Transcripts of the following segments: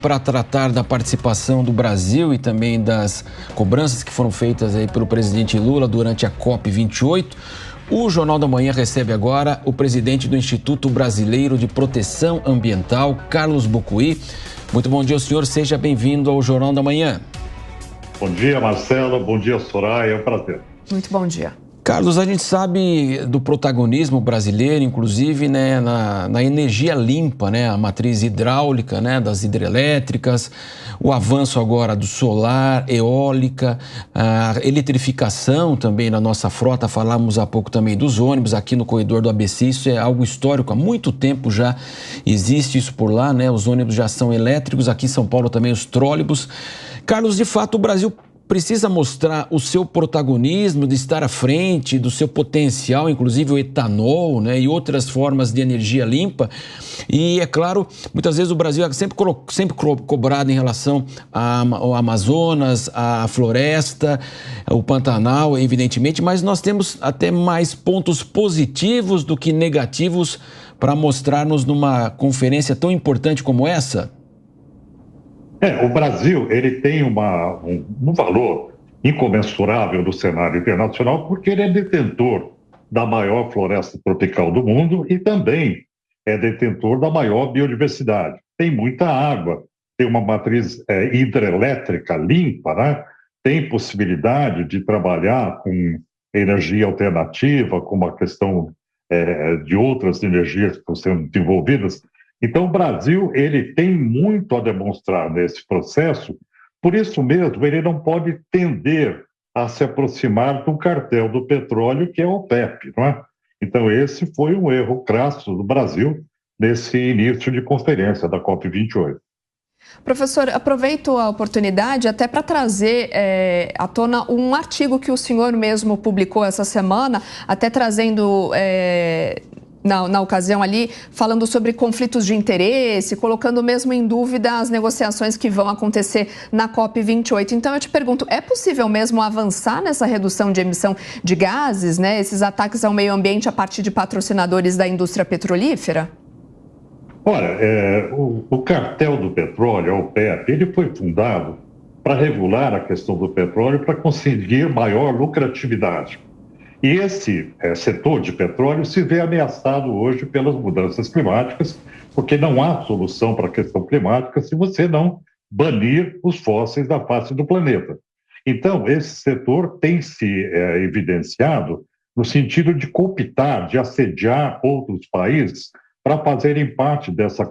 Para tratar da participação do Brasil e também das cobranças que foram feitas aí pelo presidente Lula durante a COP28, o Jornal da Manhã recebe agora o presidente do Instituto Brasileiro de Proteção Ambiental, Carlos Bocuí. Muito bom dia, senhor. Seja bem-vindo ao Jornal da Manhã. Bom dia, Marcelo. Bom dia, Soraya. É um prazer. Muito bom dia. Carlos, a gente sabe do protagonismo brasileiro, inclusive, né, na energia limpa, né, a matriz hidráulica, né, das hidrelétricas, o avanço agora do solar, eólica, a eletrificação também na nossa frota. Falamos há pouco também dos ônibus aqui no corredor do ABC. Isso é algo histórico, há muito tempo já existe isso por lá, né? Os ônibus já são elétricos, aqui em São Paulo também os trólebus. Carlos, de fato, o Brasil precisa mostrar o seu protagonismo, de estar à frente, do seu potencial, inclusive o etanol, né, e outras formas de energia limpa. E, é claro, muitas vezes o Brasil é sempre cobrado em relação ao Amazonas, à floresta, o Pantanal, evidentemente, mas nós temos até mais pontos positivos do que negativos para mostrar-nos numa conferência tão importante como essa. O Brasil ele tem um valor incomensurável no cenário internacional porque ele é detentor da maior floresta tropical do mundo e também é detentor da maior biodiversidade. Tem muita água, tem uma matriz hidrelétrica limpa, né? Tem possibilidade de trabalhar com energia alternativa, como a questão de outras energias que estão sendo desenvolvidas. Então, o Brasil ele tem muito a demonstrar nesse processo, por isso mesmo ele não pode tender a se aproximar do cartel do petróleo, que é o OPEP, não é? Então, esse foi um erro crasso do Brasil nesse início de conferência da COP28. Professor, aproveito a oportunidade até para trazer à tona um artigo que o senhor mesmo publicou essa semana, até trazendo... Na ocasião ali, falando sobre conflitos de interesse, colocando mesmo em dúvida as negociações que vão acontecer na COP28. Então, eu te pergunto, é possível mesmo avançar nessa redução de emissão de gases, né? Esses ataques ao meio ambiente a partir de patrocinadores da indústria petrolífera? Olha, o cartel do petróleo, a OPEP, ele foi fundado para regular a questão do petróleo para conseguir maior lucratividade. E esse setor de petróleo se vê ameaçado hoje pelas mudanças climáticas, porque não há solução para a questão climática se você não banir os fósseis da face do planeta. Então, esse setor tem se evidenciado no sentido de cooptar, de assediar outros países para fazerem parte dessa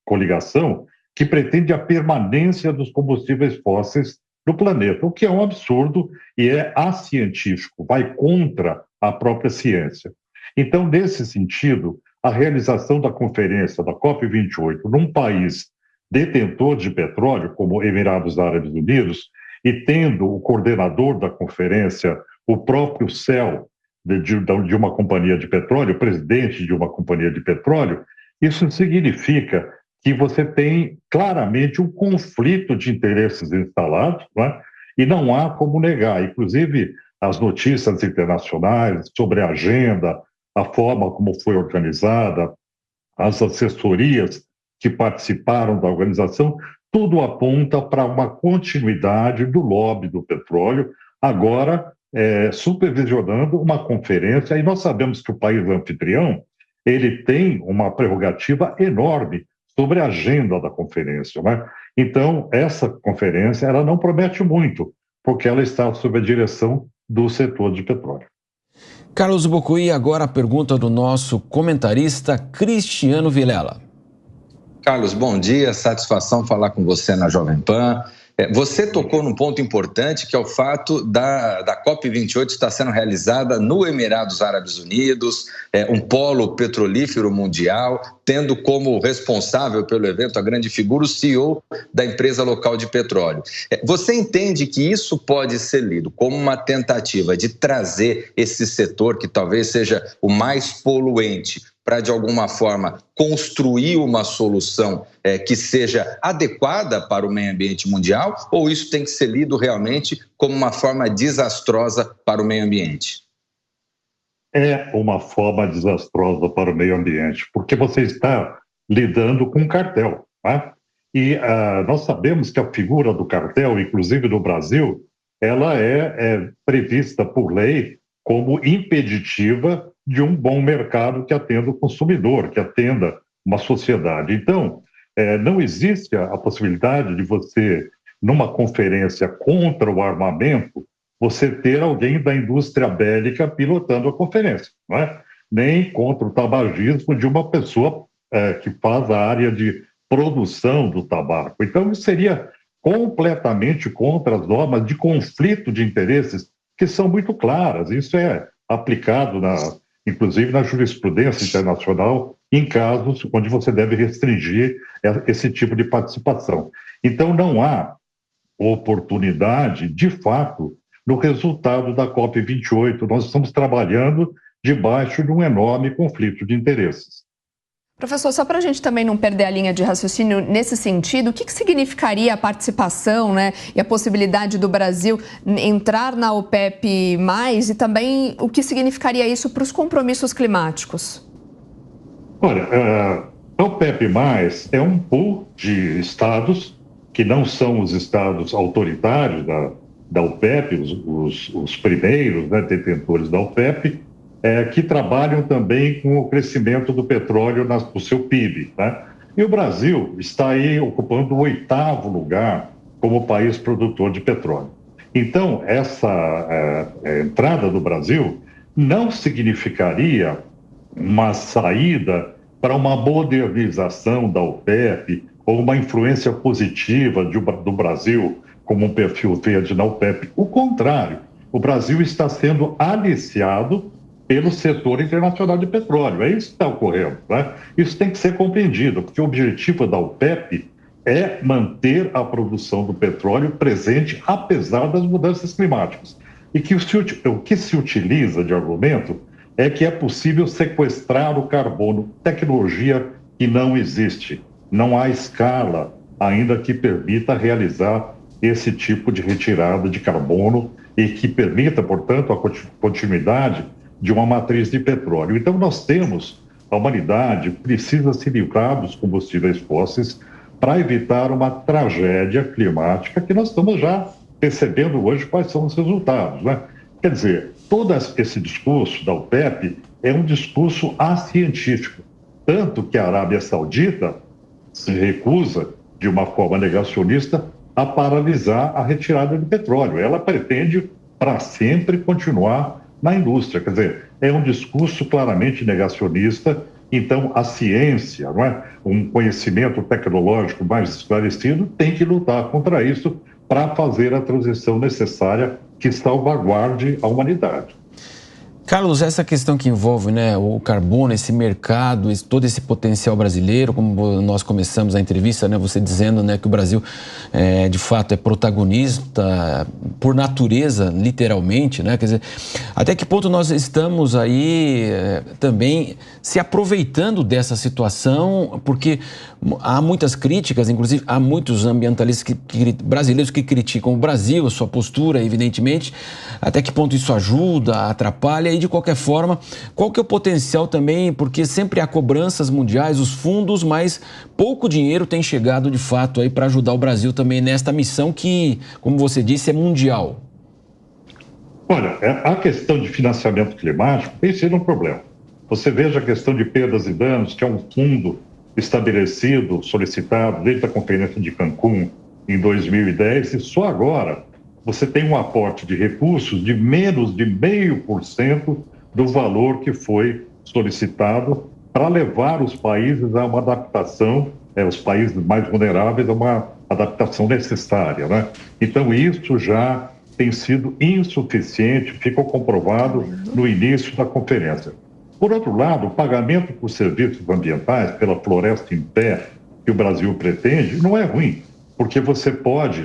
coligação que pretende a permanência dos combustíveis fósseis no planeta, o que é um absurdo e é acientífico, vai contra a própria ciência. Então, nesse sentido, a realização da conferência da COP28 num país detentor de petróleo, como Emirados Árabes Unidos, e tendo o coordenador da conferência, o próprio CEL de uma companhia de petróleo, o presidente de uma companhia de petróleo, isso significa que você tem claramente um conflito de interesses instalados, né? E não há como negar. Inclusive, as notícias internacionais sobre a agenda, a forma como foi organizada, as assessorias que participaram da organização, tudo aponta para uma continuidade do lobby do petróleo, agora supervisionando uma conferência, e nós sabemos que o país anfitrião ele tem uma prerrogativa enorme sobre a agenda da conferência, né? Então, essa conferência ela não promete muito, porque ela está sob a direção do setor de petróleo. Carlos Bocuí, agora a pergunta do nosso comentarista Cristiano Vilela. Carlos, bom dia, satisfação falar com você na Jovem Pan. Você tocou num ponto importante, que é o fato da COP28 estar sendo realizada no Emirados Árabes Unidos, um polo petrolífero mundial, tendo como responsável pelo evento a grande figura, o CEO da empresa local de petróleo. Você entende que isso pode ser lido como uma tentativa de trazer esse setor, que talvez seja o mais poluente, para, de alguma forma, construir uma solução que seja adequada para o meio ambiente mundial, ou isso tem que ser lido realmente como uma forma desastrosa para o meio ambiente? É uma forma desastrosa para o meio ambiente, porque você está lidando com um cartel, né? E nós sabemos que a figura do cartel, inclusive no Brasil, ela é prevista por lei como impeditiva de um bom mercado que atenda o consumidor, que atenda uma sociedade. Então, não existe a possibilidade de você, numa conferência contra o armamento, você ter alguém da indústria bélica pilotando a conferência, não é? Nem contra o tabagismo de uma pessoa que faz a área de produção do tabaco. Então, isso seria completamente contra as normas de conflito de interesses, que são muito claras. Isso é aplicado, inclusive, na jurisprudência internacional, em casos onde você deve restringir esse tipo de participação. Então, não há oportunidade, de fato, no resultado da COP28. Nós estamos trabalhando debaixo de um enorme conflito de interesses. Professor, só para a gente também não perder a linha de raciocínio nesse sentido, o que significaria a participação, né, e a possibilidade do Brasil entrar na OPEP+, e também o que significaria isso para os compromissos climáticos? Olha, a OPEP+, é um pool de estados que não são os estados autoritários da OPEP, os primeiros, né, detentores da OPEP, que trabalham também com o crescimento do petróleo no seu PIB. Né? E o Brasil está aí ocupando o 8º lugar como país produtor de petróleo. Então, essa entrada do Brasil não significaria uma saída para uma modernização da OPEP ou uma influência positiva do Brasil como um perfil verde na OPEP. O contrário, o Brasil está sendo aliciado pelo setor internacional de petróleo. É isso que está ocorrendo. Né? Isso tem que ser compreendido, porque o objetivo da OPEP é manter a produção do petróleo presente, apesar das mudanças climáticas. E que o que se utiliza de argumento é que é possível sequestrar o carbono, tecnologia que não existe. Não há escala ainda que permita realizar esse tipo de retirada de carbono e que permita, portanto, a continuidade de uma matriz de petróleo. Então, a humanidade precisa se livrar dos combustíveis fósseis para evitar uma tragédia climática que nós estamos já percebendo hoje quais são os resultados, né? Quer dizer, todo esse discurso da OPEP é um discurso acientífico, tanto que a Arábia Saudita se recusa, de uma forma negacionista, a paralisar a retirada de petróleo. Ela pretende, para sempre, continuar na indústria. Quer dizer, é um discurso claramente negacionista. Então, a ciência, não é? Um conhecimento tecnológico mais esclarecido, tem que lutar contra isso para fazer a transição necessária que salvaguarde a humanidade. Carlos, essa questão que envolve, né, o carbono, esse mercado, todo esse potencial brasileiro, como nós começamos a entrevista, né, você dizendo, né, que o Brasil, de fato, é protagonista por natureza, literalmente, né, quer dizer, até que ponto nós estamos aí também se aproveitando dessa situação, porque há muitas críticas, inclusive há muitos ambientalistas brasileiros que criticam o Brasil, a sua postura, evidentemente, até que ponto isso ajuda, atrapalha. E, de qualquer forma, qual que é o potencial também, porque sempre há cobranças mundiais, os fundos, mas pouco dinheiro tem chegado, de fato, aí para ajudar o Brasil também nesta missão que, como você disse, é mundial. Olha, a questão de financiamento climático tem sido um problema. Você veja a questão de perdas e danos, que é um fundo estabelecido, solicitado desde a Conferência de Cancún em 2010, e só agora você tem um aporte de recursos de menos de 0,5% do valor que foi solicitado para levar os países a uma adaptação, os países mais vulneráveis a uma adaptação necessária, né? Então, isso já tem sido insuficiente, ficou comprovado no início da conferência. Por outro lado, o pagamento por serviços ambientais pela floresta em pé que o Brasil pretende não é ruim, porque você pode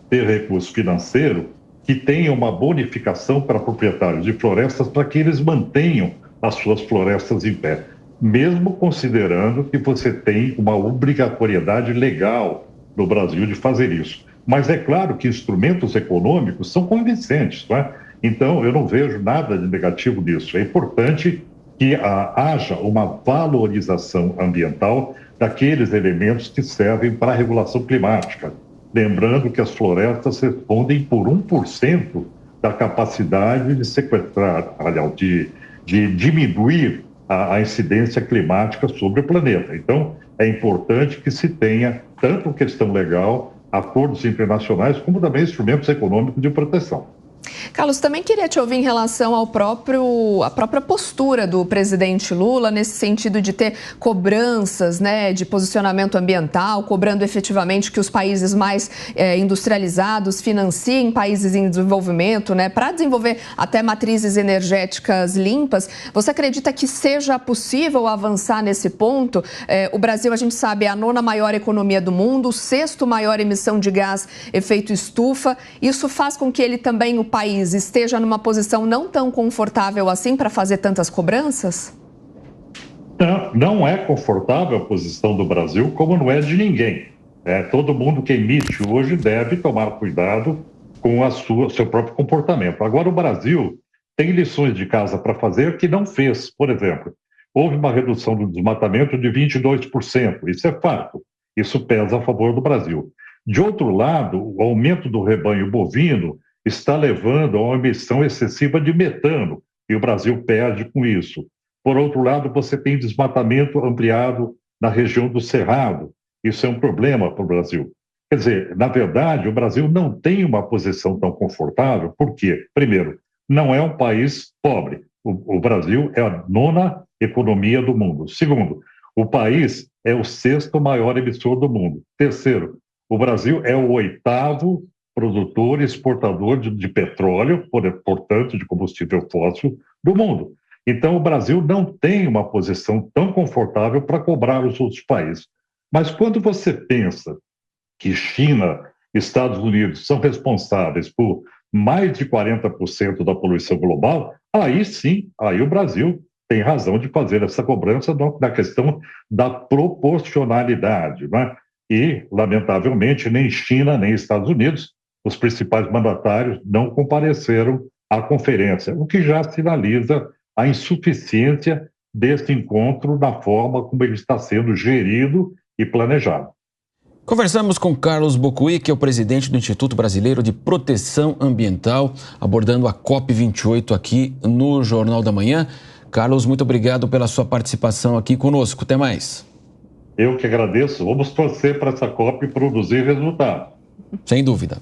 ter recurso financeiro que tenha uma bonificação para proprietários de florestas para que eles mantenham as suas florestas em pé, mesmo considerando que você tem uma obrigatoriedade legal no Brasil de fazer isso. Mas é claro que instrumentos econômicos são convincentes, não é? Então, eu não vejo nada de negativo nisso. É importante que haja uma valorização ambiental daqueles elementos que servem para a regulação climática. Lembrando que as florestas respondem por 1% da capacidade de sequestrar, aliás, de diminuir a incidência climática sobre o planeta. Então, é importante que se tenha tanto questão legal, acordos internacionais, como também instrumentos econômicos de proteção. Carlos, também queria te ouvir em relação à própria postura do presidente Lula, nesse sentido de ter cobranças, né, de posicionamento ambiental, cobrando efetivamente que os países mais industrializados financiem países em desenvolvimento, né, para desenvolver até matrizes energéticas limpas. Você acredita que seja possível avançar nesse ponto? O Brasil, a gente sabe, é a 9ª maior economia do mundo, 6º maior emissão de gás efeito estufa. Isso faz com que ele também, o país, esteja numa posição não tão confortável assim para fazer tantas cobranças? Não é confortável a posição do Brasil, como não é de ninguém. Todo mundo que emite hoje deve tomar cuidado com seu próprio comportamento. Agora, o Brasil tem lições de casa para fazer que não fez. Por exemplo, houve uma redução do desmatamento de 22%. Isso é fato. Isso pesa a favor do Brasil. De outro lado, o aumento do rebanho bovino está levando a uma emissão excessiva de metano, e o Brasil perde com isso. Por outro lado, você tem desmatamento ampliado na região do Cerrado. Isso é um problema para o Brasil. Quer dizer, na verdade, o Brasil não tem uma posição tão confortável, porque, primeiro, não é um país pobre. O Brasil é a 9ª economia do mundo. Segundo, o país é o 6º maior emissor do mundo. Terceiro, o Brasil é o 8º produtor e exportador de petróleo, portanto, de combustível fóssil do mundo. Então, o Brasil não tem uma posição tão confortável para cobrar os outros países. Mas quando você pensa que China e Estados Unidos são responsáveis por mais de 40% da poluição global, aí sim, aí o Brasil tem razão de fazer essa cobrança na questão da proporcionalidade, né? E, lamentavelmente, nem China nem Estados Unidos, os principais mandatários, não compareceram à conferência, o que já sinaliza a insuficiência desse encontro na forma como ele está sendo gerido e planejado. Conversamos com Carlos Bocuí, que é o presidente do Instituto Brasileiro de Proteção Ambiental, abordando a COP28 aqui no Jornal da Manhã. Carlos, muito obrigado pela sua participação aqui conosco. Até mais. Eu que agradeço. Vamos torcer para essa COP produzir resultados. Sem dúvida.